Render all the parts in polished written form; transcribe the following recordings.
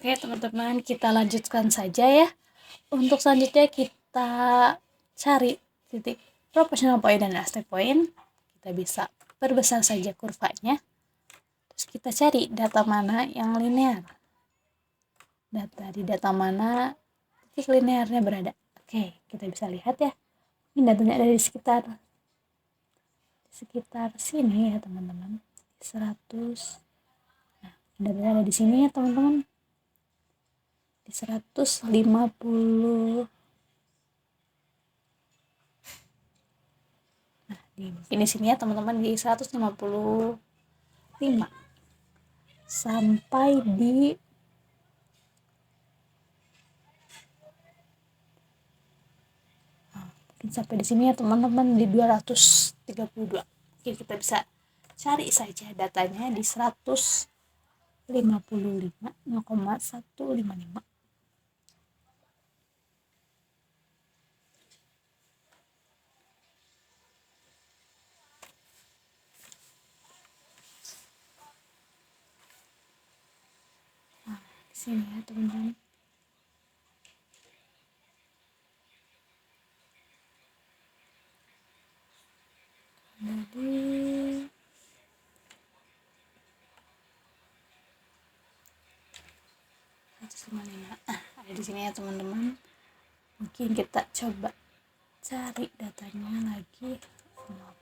Oke teman-teman, kita lanjutkan saja ya. Untuk selanjutnya kita cari titik proportional point dan aspect point. Kita bisa perbesar saja kurvanya. Terus kita cari data mana yang linear. Di data mana titik linearnya berada. Oke, kita bisa lihat ya. Ini datanya ada di sekitar sini ya teman-teman. 100. Nah, datanya ada di sini ya teman-teman. Di 150. Di sini ya teman-teman, di 155 sampai di mungkin sampai di sini ya teman-teman, di 232. Oke, kita bisa cari saja datanya di 155,155. Di sini ya teman-teman. Jadi ada di sini ya teman-teman. Mungkin kita coba cari datanya lagi.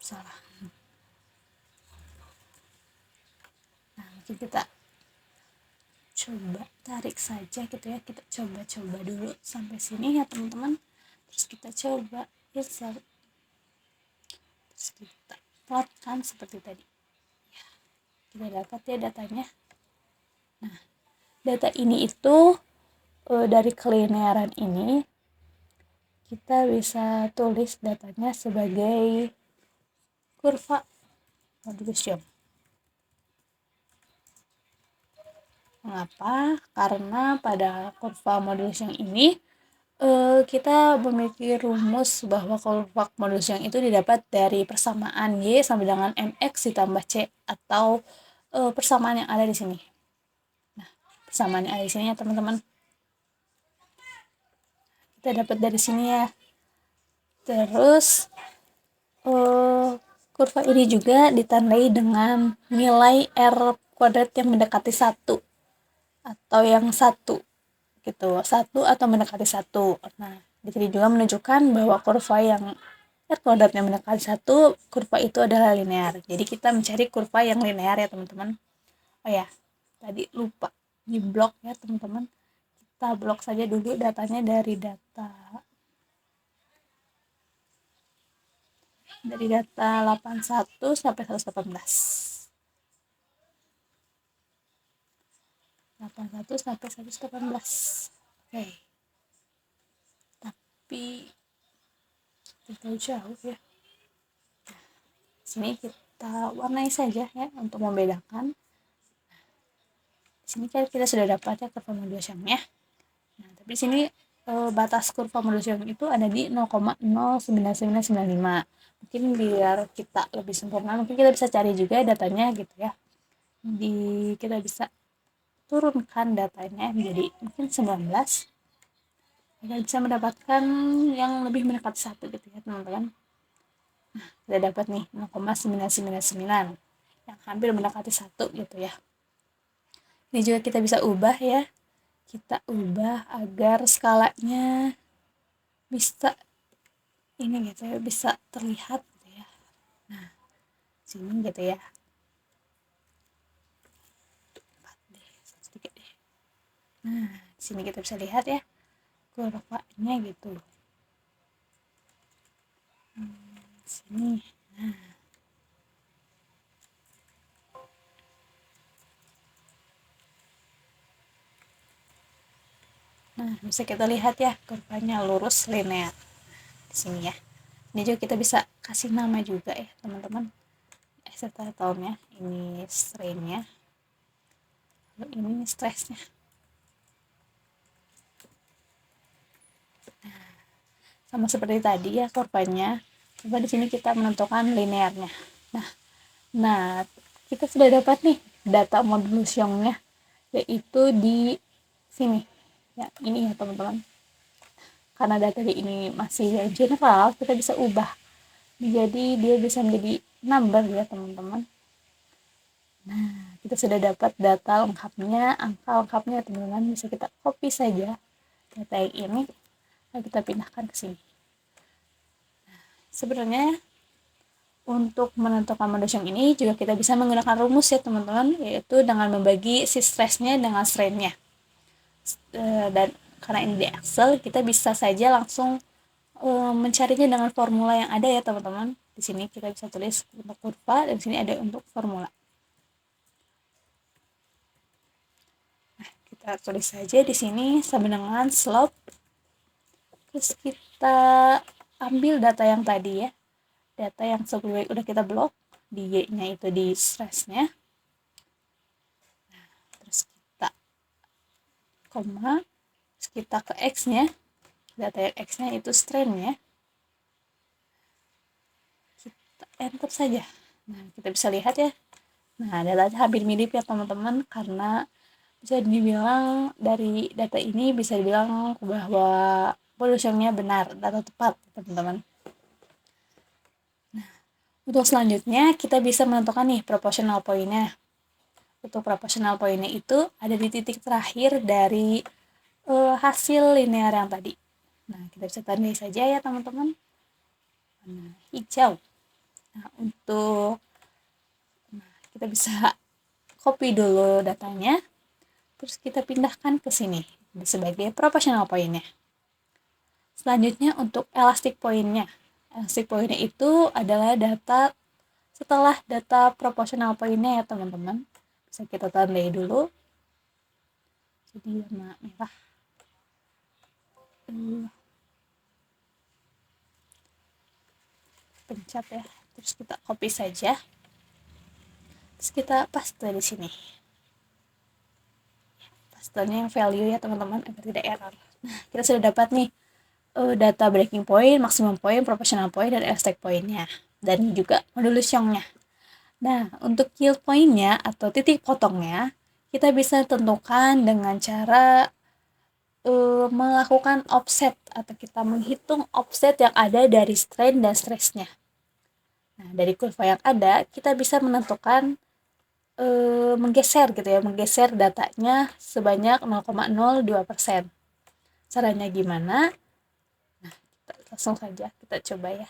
Salah. Nah, mungkin kita coba tarik saja gitu ya, kita coba dulu sampai sini ya teman-teman. Terus kita coba insert, terus kita plotkan seperti tadi ya, kita dapat ya datanya. Nah, data ini itu dari kelinearan ini kita bisa tulis datanya sebagai kurva modulus Young. Mengapa? Karena pada kurva modulus Young ini kita memiliki rumus bahwa kurva modulus Young itu didapat dari persamaan Y sama dengan MX ditambah C, atau persamaan yang ada di sini. Nah, persamaan yang ada di sini ya teman-teman. Kita dapat dari sini ya. Terus kurva ini juga ditandai dengan nilai R kuadrat yang mendekati 1 atau yang 1 gitu, 1 atau mendekati 1. Nah, di sini juga menunjukkan bahwa kurva yang R kuadrat yang mendekati 1, kurva itu adalah linear. Jadi kita mencari kurva yang linear ya teman-teman. Oh ya, tadi lupa di blok ya teman-teman. Kita blok saja dulu datanya dari data 81 sampai 118. 81 sampai 118. Oke. Tapi terlalu jauh ya. Sini kita warnai saja ya untuk membedakan. Di sini kan kita sudah dapat ya kurva modulus Young ya. Nah, tapi di sini batas kurva modulus Young itu ada di 0,09995. Mungkin biar kita lebih sempurna, mungkin kita bisa cari juga datanya gitu ya. Kita bisa turunkan datanya menjadi mungkin 19. Kita bisa mendapatkan yang lebih mendekati 1 gitu ya teman-teman. Nah, kita dapat nih 0,999 yang hampir mendekati 1 gitu ya. Ini juga kita bisa ubah ya. Kita ubah agar skalanya bisa ini gitu ya, bisa terlihat gitu ya. Nah, sini gitu ya. Sedikit deh. Nah, di sini kita bisa lihat ya kurvanya gitu. Sini. Nah, bisa kita lihat ya kurvanya lurus linear di sini ya. Ini juga kita bisa kasih nama juga ya teman-teman. Serta tahunnya, ini strainnya, ini stresnya. Nah, sama seperti tadi ya kurvanya. Coba di sini kita menentukan linearnya. Nah, kita sudah dapat nih data modulus Young-nya, yaitu di sini ya, ini ya teman-teman. Karena data ini masih general, kita bisa ubah jadi dia bisa menjadi number ya teman-teman. Nah, kita sudah dapat data lengkapnya, angka lengkapnya teman-teman. Bisa kita copy saja data yang ini, lalu kita pindahkan ke sini. Sebenarnya untuk menentukan modus yang ini juga kita bisa menggunakan rumus ya teman-teman, yaitu dengan membagi si stressnya dengan strainnya. Dan karena ini di Excel, kita bisa saja langsung mencarinya dengan formula yang ada ya teman-teman. Di sini kita bisa tulis untuk kurva, dan di sini ada untuk formula. Nah, kita tulis saja di sini sama dengan slope. Terus kita ambil data yang tadi ya, data yang sebelumnya udah kita blok, di Y-nya itu di stressnya. Nah, terus kita koma, terus kita ke X-nya, data yang X-nya itu strain-nya. Kita enter saja. Nah, kita bisa lihat ya. Nah, datanya hampir mirip ya teman-teman, karena bisa dibilang dari data ini bisa dibilang bahwa solusinya benar, data tepat teman-teman. Nah, untuk selanjutnya kita bisa menentukan nih proportional point-nya. Untuk proportional point-nya itu ada di titik terakhir dari hasil linear yang tadi. Nah, kita bisa tandai saja ya teman-teman. Nah, hijau. Nah, kita bisa copy dulu datanya, terus kita pindahkan ke sini sebagai proportional point-nya. Selanjutnya untuk elastic point-nya. Elastic point-nya itu adalah data setelah data proportional point-nya ya teman-teman. Bisa kita tandai dulu. Jadi warna merah. Pencet ya. Terus kita copy saja. Terus kita paste di sini. Pastenya yang value ya teman-teman agar tidak error. Nah, kita sudah dapat nih data breaking point, maximum point, proportional point, dan elastic point-nya. Dan juga modulus Young-nya. Nah, untuk yield point-nya atau titik potongnya, kita bisa tentukan dengan cara melakukan offset atau kita menghitung offset yang ada dari strain dan stressnya. Nah, dari kurva yang ada, kita bisa menentukan menggeser gitu ya, menggeser datanya sebanyak 0,02%. Caranya gimana? Nah, langsung saja kita coba ya.